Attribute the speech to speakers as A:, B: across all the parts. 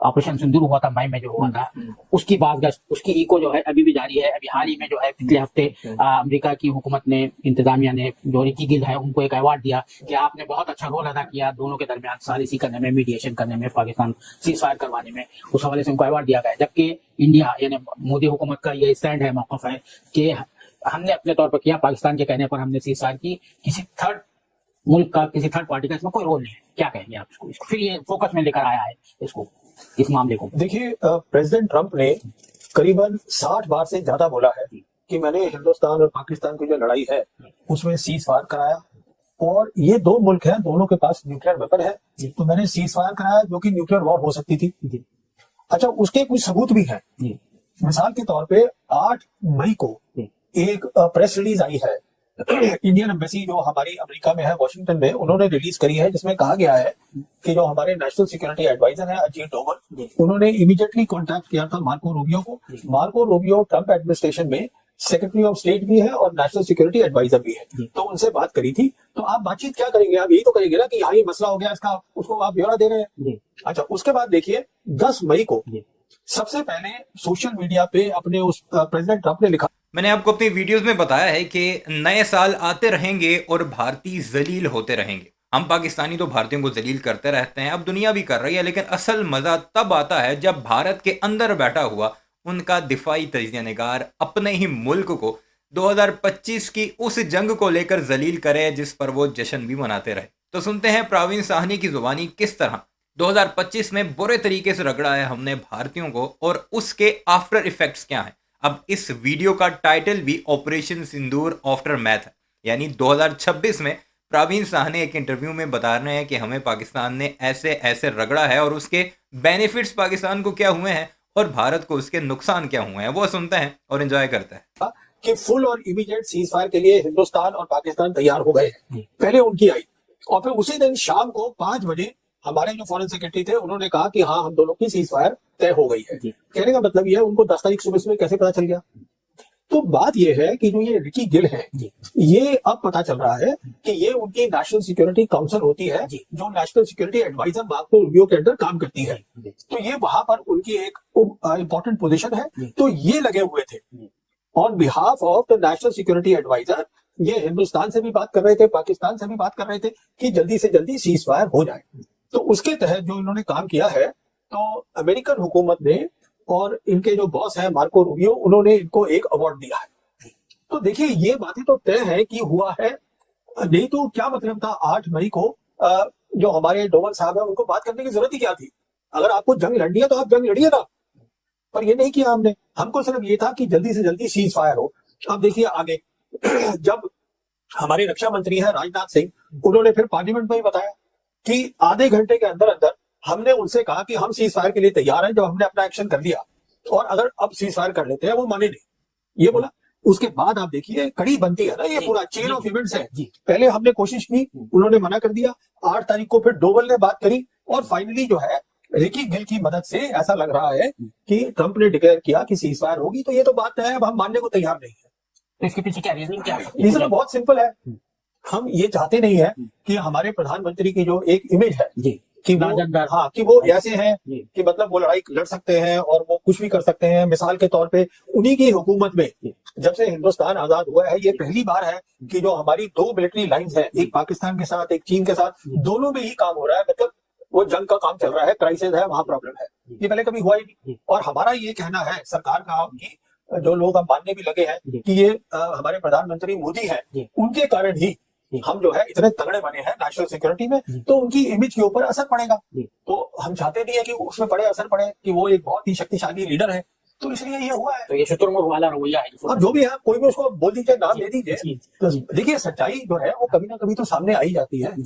A: Operation सिंदूर हुआ था, मई में जो हुआ था, उसकी बात, उसकी इको जो है अभी भी जारी है। अभी हाल ही में जो है पिछले हफ्ते अमेरिका की हुकूमत ने, इंतजामिया ने, जो रिकी गिल है उनको एक अवार्ड दिया कि आपने बहुत अच्छा रोल अदा किया दोनों के दरमियान सालिसी करने में, मीडिएशन करने में, पाकिस्तान सीज फायर करवाने में, उस हवाले से उनको अवार्ड दिया गया। जबकि इंडिया यानी मोदी हुकूमत का ये स्टैंड है, मौक़िफ़ है कि हमने अपने तौर पर किया, पाकिस्तान के कहने पर हमने सीज फायर की, किसी थर्ड मुल्क का, किसी थर्ड पार्टी का इसमें कोई रोल नहीं है। क्या कहेंगे आप इसको? फिर ये फोकस में लेकर आया है इसको, इस मामले को।
B: देखिए, प्रेसिडेंट ट्रंप ने करीबन 60 बार से ज्यादा बोला है कि मैंने हिंदुस्तान और पाकिस्तान की जो लड़ाई है उसमें सीज फायर कराया, और ये दो मुल्क हैं, दोनों के पास न्यूक्लियर वेपन है, तो मैंने सीज फायर कराया जो कि न्यूक्लियर वॉर हो सकती थी। अच्छा, उसके कुछ सबूत भी हैं। मिसाल के तौर पे 8 मई को एक प्रेस रिलीज आई है, इंडियन एम्बेसी जो हमारी अमेरिका में है, वॉशिंगटन में, उन्होंने रिलीज करी है, जिसमें कहा गया है कि जो हमारे नेशनल सिक्योरिटी एडवाइजर है अजीत डोवल, उन्होंने इमीडिएटली कांटेक्ट किया था मार्को रूबियो को। मार्को रूबियो ट्रंप एडमिनिस्ट्रेशन में सेक्रेटरी ऑफ स्टेट भी है और नेशनल सिक्योरिटी एडवाइजर भी है, तो उनसे बात करी थी। तो आप बातचीत क्या करेंगे? आप यही तो करेंगे ना कि हाँ ये मसला हो गया इसका, उसको आप ब्यौरा दे रहे हैं। अच्छा, उसके बाद देखिए 10 मई को सबसे पहले सोशल मीडिया पे अपने उस प्रेसिडेंट ट्रंप ने लिखा,
C: मैंने आपको अपनी वीडियोस में बताया है कि नए साल आते रहेंगे और भारतीय जलील होते रहेंगे। हम पाकिस्तानी तो भारतीयों को जलील करते रहते हैं, अब दुनिया भी कर रही है, लेकिन असल मजा तब आता है जब भारत के अंदर बैठा हुआ उनका दिफाई तजज़िया-निगार अपने ही मुल्क को 2025 की उस जंग को लेकर जलील करे जिस पर वो जश्न भी मनाते रहे। तो सुनते हैं प्रवीण साहनी की जुबानी किस तरह 2025 में बुरे तरीके से रगड़ा है हमने भारतीयों को और उसके आफ्टर इफेक्ट्स क्या हैं। अब इस वीडियो का टाइटल भी ऑपरेशन सिंदूर आफ्टर मैथ है, यानी 2026 में प्रवीण साहनी एक इंटरव्यू में बता रहे हैं कि हमें पाकिस्तान ने ऐसे ऐसे रगड़ा है और उसके बेनिफिट्स पाकिस्तान को क्या हुए हैं और भारत को उसके नुकसान क्या हुए हैं। वो सुनते हैं और एंजॉय करते हैं
B: कि फुल और इमीडिएट सीज फायर के लिए हिंदुस्तान और पाकिस्तान तैयार हो गए हैं। पहले उनकी आई, और फिर उसी दिन शाम को 5 बजे हमारे जो फॉरेन सेक्रेटरी थे उन्होंने कहा कि हाँ हम दोनों की सीज फायर तय हो गई है। कहने का मतलब यह है उनको 10 तारीख सुबह सुबह कैसे पता चल गया? तो बात यह है कि जो ये रिकी गिल है, ये अब पता चल रहा है कि ये उनकी नेशनल सिक्योरिटी काउंसिल होती है जो national security adviser Marco Rubio के अंदर काम करती है, तो ये वहां पर उनकी एक इंपॉर्टेंट पोजीशन है। तो ये लगे हुए थे on behalf of the national security adviser, ये हिंदुस्तान से भी बात कर रहे थे, पाकिस्तान से भी बात कर रहे थे कि जल्दी से जल्दी सीज फायर हो जाए। तो उसके तहत जो इन्होंने काम किया है, तो अमेरिकन हुकूमत ने और इनके जो बॉस है मार्को रूबियो, उन्होंने इनको एक अवार्ड दिया है। तो देखिए ये बातें तो तय है कि हुआ है, नहीं तो क्या मतलब था 8 मई को जो हमारे डोवल साहब है उनको बात करने की जरूरत ही क्या थी? अगर आपको जंग लड़नी है तो आप जंग लड़िए ना, पर ये नहीं किया हमने। हमको सिर्फ ये था कि जल्दी से जल्दी सीज फायर हो। अब देखिए आगे जब हमारे रक्षा मंत्री है राजनाथ सिंह, उन्होंने फिर पार्लियामेंट में ही बताया कि आधे घंटे के अंदर अंदर हमने उनसे कहा कि हम सीज फायर के लिए तैयार हैं, जब हमने अपना एक्शन कर लिया और अगर अब सीज फायर कर लेते हैं, वो माने नहीं, ये बोला। उसके बाद आप देखिए कड़ी बनती है ना, ये पूरा चेन ऑफ इवेंट्स है। पहले हमने कोशिश की, उन्होंने मना कर दिया, 8 तारीख को फिर डोवल ने बात करी, और फाइनली जो है रिकी गिल की मदद से ऐसा लग रहा है कि ट्रंप ने डिक्लेयर किया कि सीज फायर होगी। तो ये तो बात है, अब हम मानने को तैयार नहीं है।
A: तो इसके पीछे क्या रीजनिंग क्या है?
B: रीजन तो बहुत सिंपल है, हम ये चाहते नहीं है कि हमारे प्रधानमंत्री की जो एक इमेज है कि वो, हाँ, कि वो ऐसे हैं कि मतलब वो लड़ाई लड़ सकते हैं और वो कुछ भी कर सकते हैं। मिसाल के तौर पे उन्हीं की हुकूमत में जब से हिंदुस्तान आजाद हुआ है, ये पहली बार है कि जो हमारी 2 मिलिट्री लाइंस है, एक पाकिस्तान के साथ एक चीन के साथ, दोनों में ही काम हो रहा है। मतलब वो जंग का काम चल रहा है, क्राइसिस है, वहां प्रॉब्लम है। ये पहले कभी हुआ ही नहीं। और हमारा ये कहना है सरकार का कि जो लोग अब मानने भी लगे हैं कि ये हमारे प्रधानमंत्री मोदी है, उनके कारण ही हम जो है इतने तगड़े बने हैं नेशनल सिक्योरिटी में, तो उनकी इमेज के ऊपर असर पड़ेगा। तो हम चाहते नहीं है कि उसमें बड़े असर पड़े कि वो एक बहुत ही शक्तिशाली लीडर है, तो इसलिए ये हुआ है।
A: तो ये शुतुरमुर्ग वाला रवैया है।
B: और जो भी है, कोई भी उसको बोल दीजिए, नाम दे दीजिए, तो देखिए सच्चाई जो है वो कभी ना कभी तो सामने आई जाती है।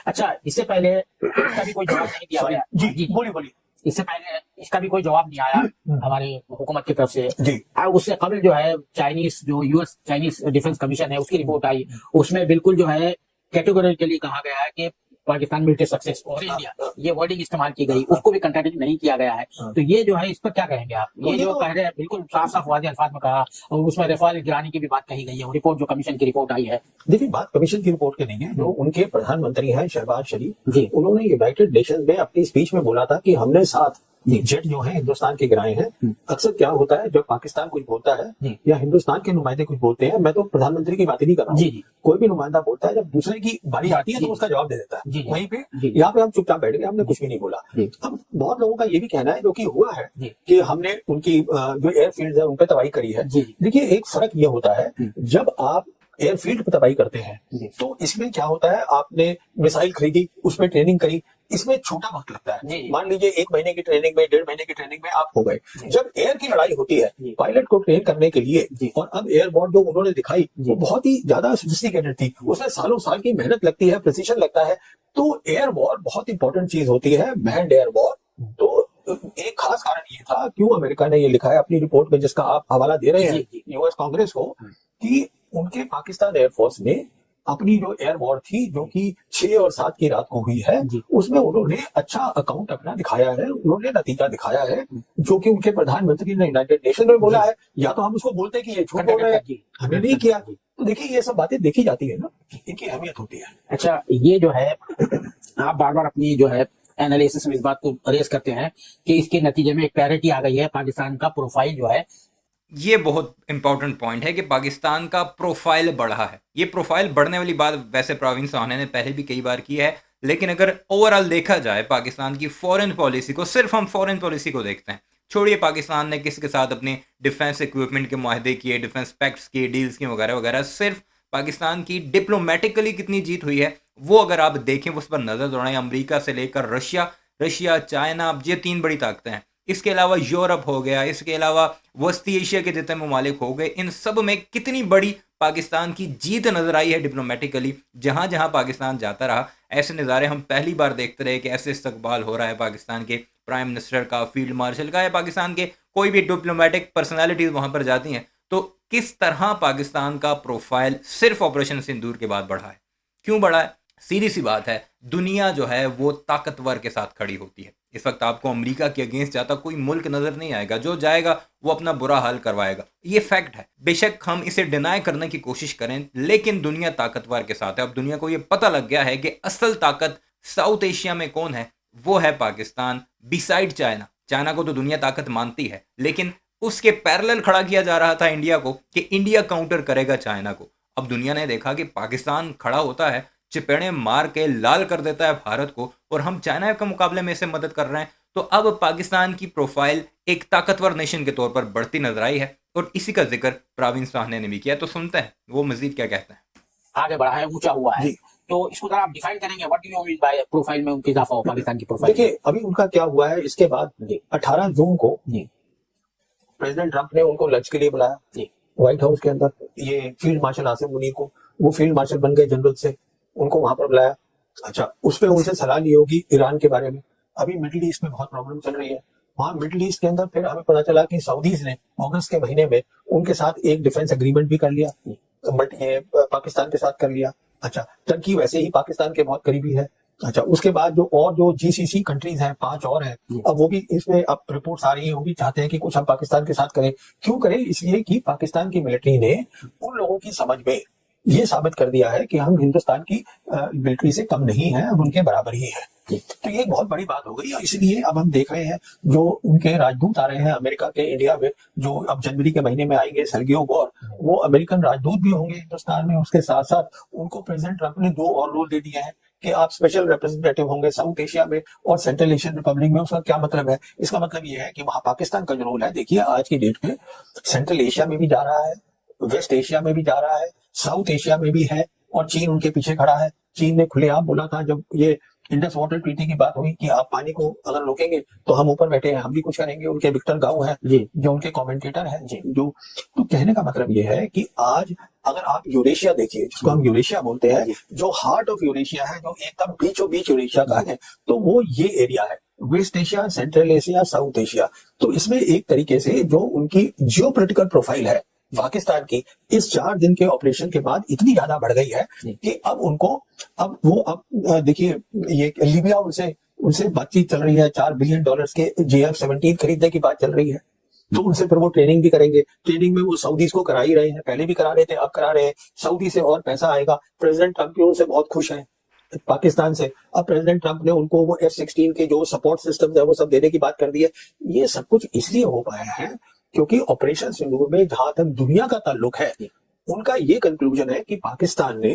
A: अच्छा, इससे पहले इसका भी कोई जवाब नहीं दिया गया।
B: जी बोलिए।
A: इससे पहले इसका भी कोई जवाब नहीं आया हमारे हुकूमत की तरफ से।
B: जी,
A: उससे कबल जो है चाइनीज, जो यूएस चाइनीज डिफेंस कमीशन है, उसकी रिपोर्ट आई, उसमें बिल्कुल जो है कैटेगोरिकली कहा गया है कि पाकिस्तान मिलिट्री सक्सेस और इंडिया, ये वर्डिंग इस्तेमाल की गई, उसको भी कंट्राडिक्ट नहीं किया गया है। तो ये जो है इस पर क्या कहेंगे आप? ये जो कह रहे हैं बिल्कुल साफ साफ वाज़ेह अल्फाज में कहा, और उसमें रफाल गिरानी की भी बात कही गई है, रिपोर्ट जो कमीशन की रिपोर्ट आई है।
B: देखिए बात कमीशन की रिपोर्ट की नहीं है, जो उनके प्रधानमंत्री हैं शहबाज शरीफ जी, उन्होंने यूनाइटेड नेशंस में अपनी स्पीच में बोला था कि हमने साथ जेट जो है हिंदुस्तान के गिराए हैं। अक्सर क्या होता है जब पाकिस्तान कुछ बोलता है या हिंदुस्तान के नुमाइंदे कुछ बोलते हैं, मैं तो प्रधानमंत्री की बात ही नहीं कर रहा हूँ, कोई भी नुमाइंदा बोलता है, जब दूसरे की बारी आती है तो उसका जवाब दे देता है। वहीं पे यहाँ पे हम चुपचाप बैठ गए, हमने कुछ भी नहीं बोला। अब बहुत लोगों का ये भी कहना है, जो कि हुआ है, कि हमने उनकी जो एयरफील्ड है उन पर तबाही करी है। देखिए, एक फर्क ये होता है, जब आप एयरफील्ड पर तबाही करते हैं तो इसमें क्या होता है, आपने मिसाइल खरीदी, उसमें ट्रेनिंग करी, इसमें छोटा वक्त लगता है। मान लीजिए 1 महीने की ट्रेनिंग में, 1.5 महीने की ट्रेनिंग में आप हो गए। जब एयर की लड़ाई होती है पायलट को ट्रेन करने के लिए, और अब एयरबॉट जो उन्होंने दिखाई वो बहुत ही ज्यादा सोफिस्टिकेटेड थी, उसमें सालों साल की मेहनत लगती है, प्रिसीजन लगता है। तो एयर वॉर बहुत इंपॉर्टेंट चीज होती है, मैन्ड एयर वॉर। तो एक खास कारण ये था, क्यों अमेरिका ने ये लिखा है अपनी रिपोर्ट में, जिसका आप हवाला दे रहे हैं यूएस कांग्रेस को, कि उनके पाकिस्तान एयरफोर्स ने अपनी जो एयर वॉर थी, जो कि 6 और 7 की रात को हुई है, उसमें उन्होंने अच्छा अकाउंट अपना दिखाया है, उन्होंने नतीजा दिखाया है, जो कि उनके प्रधानमंत्री ने यूनाइटेड नेशन में बोला है। या तो हम उसको बोलते कि ये झूठ बोल रहे हैं, हमने नहीं किया। तो देखिए, ये सब बातें देखी जाती है ना, इनकी अहमियत होती है।
A: अच्छा, ये जो है आप बार बार अपनी जो है एनालिसिस में इस बात को रेस करते हैं कि इसके नतीजे में एक क्लैरिटी आ गई है, पाकिस्तान का प्रोफाइल जो है,
C: ये बहुत इंपॉर्टेंट पॉइंट है कि पाकिस्तान का प्रोफाइल बढ़ा है। ये प्रोफाइल बढ़ने वाली बात वैसे प्रवीण साहनी ने पहले भी कई बार की है, लेकिन अगर ओवरऑल देखा जाए पाकिस्तान की फॉरेन पॉलिसी को, सिर्फ हम फॉरेन पॉलिसी को देखते हैं, छोड़िए पाकिस्तान ने किसके साथ अपने डिफेंस इक्विपमेंट के मुआहदे किए, डिफेंस पैक्ट्स किए, डील्स किए वगैरह वगैरह, सिर्फ पाकिस्तान की डिप्लोमेटिकली कितनी जीत हुई है वो अगर आप देखें, उस पर नजर दौड़ाएं, अमेरिका से लेकर रशिया, चाइना, ये 3 बड़ी ताकतें हैं। इसके अलावा यूरोप हो गया, इसके अलावा वस्ती एशिया के जितने ममालिक हो गए, इन सब में कितनी बड़ी पाकिस्तान की जीत नजर आई है डिप्लोमेटिकली। जहां जहां पाकिस्तान जाता रहा, ऐसे नज़ारे हम पहली बार देखते रहे कि ऐसे इस्तकबाल हो रहा है पाकिस्तान के प्राइम मिनिस्टर का, फील्ड मार्शल का, या पाकिस्तान के कोई भी डिप्लोमेटिक पर्सनैलिटीज वहां पर जाती हैं। तो किस तरह पाकिस्तान का प्रोफाइल सिर्फ ऑपरेशन सिंदूर के बाद बढ़ा है। क्यों बढ़ा है? सीधी सी बात है, दुनिया जो है वो ताकतवर के साथ खड़ी होती है। इस वक्त आपको अमेरिका के अगेंस्ट जाता कोई मुल्क नजर नहीं आएगा, जो जाएगा वो अपना बुरा हाल करवाएगा। ये फैक्ट है, बेशक हम इसे डिनाई करने की कोशिश करें, लेकिन दुनिया ताकतवर के साथ है। अब दुनिया को ये पता लग गया है कि असल ताकत साउथ एशिया में कौन है, वो है पाकिस्तान, बिसाइड चाइना। चाइना को तो दुनिया ताकत मानती है, लेकिन उसके पैरेलल खड़ा किया जा रहा था इंडिया को कि इंडिया काउंटर करेगा चाइना को। अब दुनिया ने देखा कि पाकिस्तान खड़ा होता है, चपेड़े मार के लाल कर देता है भारत को, और हम चाइना के मुकाबले में इसे मदद कर रहे हैं। तो अब पाकिस्तान की प्रोफाइल एक ताकतवर नेशन के तौर पर बढ़ती नजर आई है, और इसी का जिक्र प्रवीण साहनी ने भी किया। तो सुनते हैं वो मजीद क्या कहते हैं।
A: आगे बढ़ा है, ऊंचा हुआ है, तो इसको जरा आप डिफाइन करेंगे, what do you mean by profile में उनकी इजाफा हो, पाकिस्तान की प्रोफाइल।
B: देखिए, अभी उनका क्या हुआ है, इसके बाद 18 जून को प्रेसिडेंट ट्रंप ने उनको लंच के लिए बुलाया व्हाइट हाउस के अंदर। ये फील्ड मार्शल आसिम मुनीर को, वो फील्ड मार्शल बन गए जनरल से, उनको वहां पर बुलाया। अच्छा, उसमें उनसे सलाह ली होगी ईरान के बारे में। अभी मिडिल ईस्ट में बहुत प्रॉब्लम चल रही है, वहां मिडिल ईस्ट के अंदर फिर हमें पता चला कि सऊदीज ने अगस्त के महीने में उनके साथ एक डिफेंस एग्रीमेंट भी कर लिया, बट ये पाकिस्तान के साथ कर लिया। अच्छा, टर्की वैसे ही पाकिस्तान के बहुत करीबी है। अच्छा, उसके बाद जो जीसीसी कंट्रीज हैं, 5 और हैं, अब वो भी इसमें अब रिपोर्ट्स आ रही है, वो भी चाहते हैं कि कुछ हम पाकिस्तान के साथ करें। क्यों करें? इसलिए कि पाकिस्तान की मिलिट्री ने उन लोगों की समझ में ये साबित कर दिया है कि हम हिंदुस्तान की मिलिट्री से कम नहीं है, हम उनके बराबर ही है। तो ये एक बहुत बड़ी बात हो गई, और इसलिए अब हम देख रहे हैं जो उनके राजदूत आ रहे हैं अमेरिका के इंडिया में, जो अब जनवरी के महीने में आएंगे, सर्गियो गौर, वो अमेरिकन राजदूत भी होंगे हिंदुस्तान में। उसके साथ साथ उनको प्रेसिडेंट ट्रंप ने 2 और रोल दे दिए हैं कि आप स्पेशल रिप्रेजेंटेटिव होंगे साउथ एशिया में और सेंट्रल एशियन रिपब्लिक में। उसका क्या मतलब है? इसका मतलब ये है कि वहां पाकिस्तान का जो रोल है, देखिए आज की डेट में सेंट्रल एशिया में भी जा रहा है, वेस्ट एशिया में भी जा रहा है, साउथ एशिया में भी है, और चीन उनके पीछे खड़ा है। चीन ने खुलेआम बोला था जब ये इंडस वाटर ट्रीटी की बात हुई कि आप पानी को अगर रोकेंगे तो हम ऊपर बैठे हैं, हम भी कुछ करेंगे। उनके विक्टर गांव है जो उनके कमेंटेटर हैं, जो तो कहने का मतलब ये है कि आज अगर आप यूरेशिया देखिए, जिसको हम यूरेशिया बोलते हैं, जो हार्ट ऑफ यूरेशिया है, जो एकदम बीचों बीच यूरेशिया का है, तो वो ये एरिया है, West Asia, Central Asia, South Asia. तो इसमें एक तरीके से जो उनकी जियोपॉलिटिकल प्रोफाइल है पाकिस्तान की, इस 4 दिन के ऑपरेशन के बाद इतनी ज्यादा बढ़ गई है कि अब उनको अब देखिए, ये लीबिया उनसे बातचीत चल रही है, $4 बिलियन के JF-17 खरीदने की बात चल रही है। तो उनसे फिर वो ट्रेनिंग भी करेंगे। ट्रेनिंग में वो सऊदीज को करा ही रहे हैं, पहले भी करा रहे थे, अब करा रहे हैं। सऊदी से और पैसा आएगा। प्रेसिडेंट ट्रंप भी उनसे बहुत खुश है। पाकिस्तान से। अब प्रेसिडेंट ट्रंप ने उनको वो F-16 के जो सपोर्ट सिस्टम है वो सब देने की बात कर दी है। ये सब कुछ इसलिए हो पाया है क्योंकि ऑपरेशन सिंदूर में जहां तक दुनिया का ताल्लुक है, उनका ये कंक्लूजन है कि पाकिस्तान ने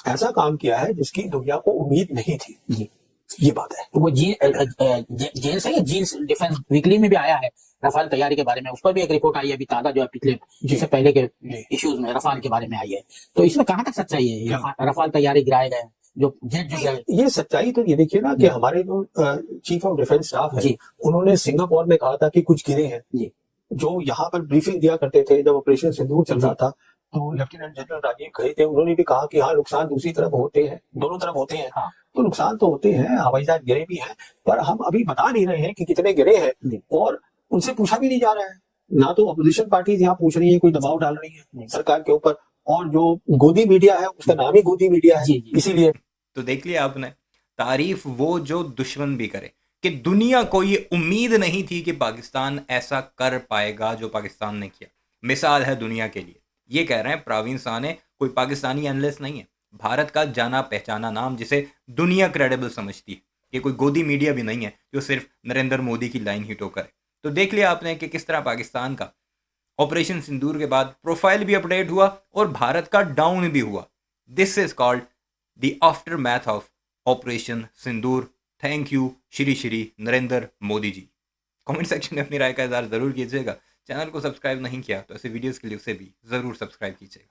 B: ऐसा काम किया है जिसकी दुनिया को उम्मीद नहीं थी। ये बात है।
A: वो जेल से जीन्स डिफेंस वीकली में भी आया है रफाल तैयारी के बारे में, उस पर भी एक रिपोर्ट आई है अभी ताजा, जो है पिछले जिससे पहले के इश्यूज में रफाल के बारे में आई है। तो इसमें कहाँ तक सच्चाई है? रफाल तैयारी गिराए गए, जो जेट जो गिराए।
B: ये सच्चाई तो ये देखिए ना कि हमारे जो चीफ ऑफ डिफेंस स्टाफ है, उन्होंने सिंगापुर में कहा था कि कुछ गिरे हैं। जो यहाँ पर ब्रीफिंग दिया करते थे जब ऑपरेशन सिंदूर चल रहा था, तो लेफ्टिनेंट जनरल राजीव गए थे, उन्होंने भी कहा कि हाँ, नुकसान दूसरी तरफ होते हैं, दोनों तरफ होते हैं। तो नुकसान तो होते हैं, हवाई जहाज गिरे भी हैं, पर हम अभी बता नहीं रहे हैं कि कितने गिरे हैं, और उनसे पूछा भी नहीं जा रहा है। ना तो अपोजिशन पार्टीज यहाँ पूछ रही है, कोई दबाव डाल रही है सरकार के ऊपर, और जो गोदी मीडिया है उसका नाम ही गोदी मीडिया है, इसीलिए।
C: तो देख लिया आपने, तारीफ वो जो दुश्मन भी करे, कि दुनिया को ये उम्मीद नहीं थी कि पाकिस्तान ऐसा कर पाएगा जो पाकिस्तान ने किया। मिसाल है दुनिया के लिए। ये कह रहे हैं प्रवीण साने, कोई पाकिस्तानी एनालिस्ट नहीं है, भारत का जाना पहचाना नाम जिसे दुनिया क्रेडिबल समझती है। ये कोई गोदी मीडिया भी नहीं है जो सिर्फ नरेंद्र मोदी की लाइन हिटो करे। तो देख लिया आपने कि किस तरह पाकिस्तान का ऑपरेशन सिंदूर के बाद प्रोफाइल भी अपडेट हुआ और भारत का डाउन भी हुआ। This is called the aftermath of operation Sindoor. Thank you Shri Narendra Modi ji. Comment section में अपनी राय का इज़हार ज़रूर कीजिएगा। चैनल को सब्सक्राइब नहीं किया तो ऐसे वीडियोस के लिए उसे भी ज़रूर सब्सक्राइब कीजिएगा।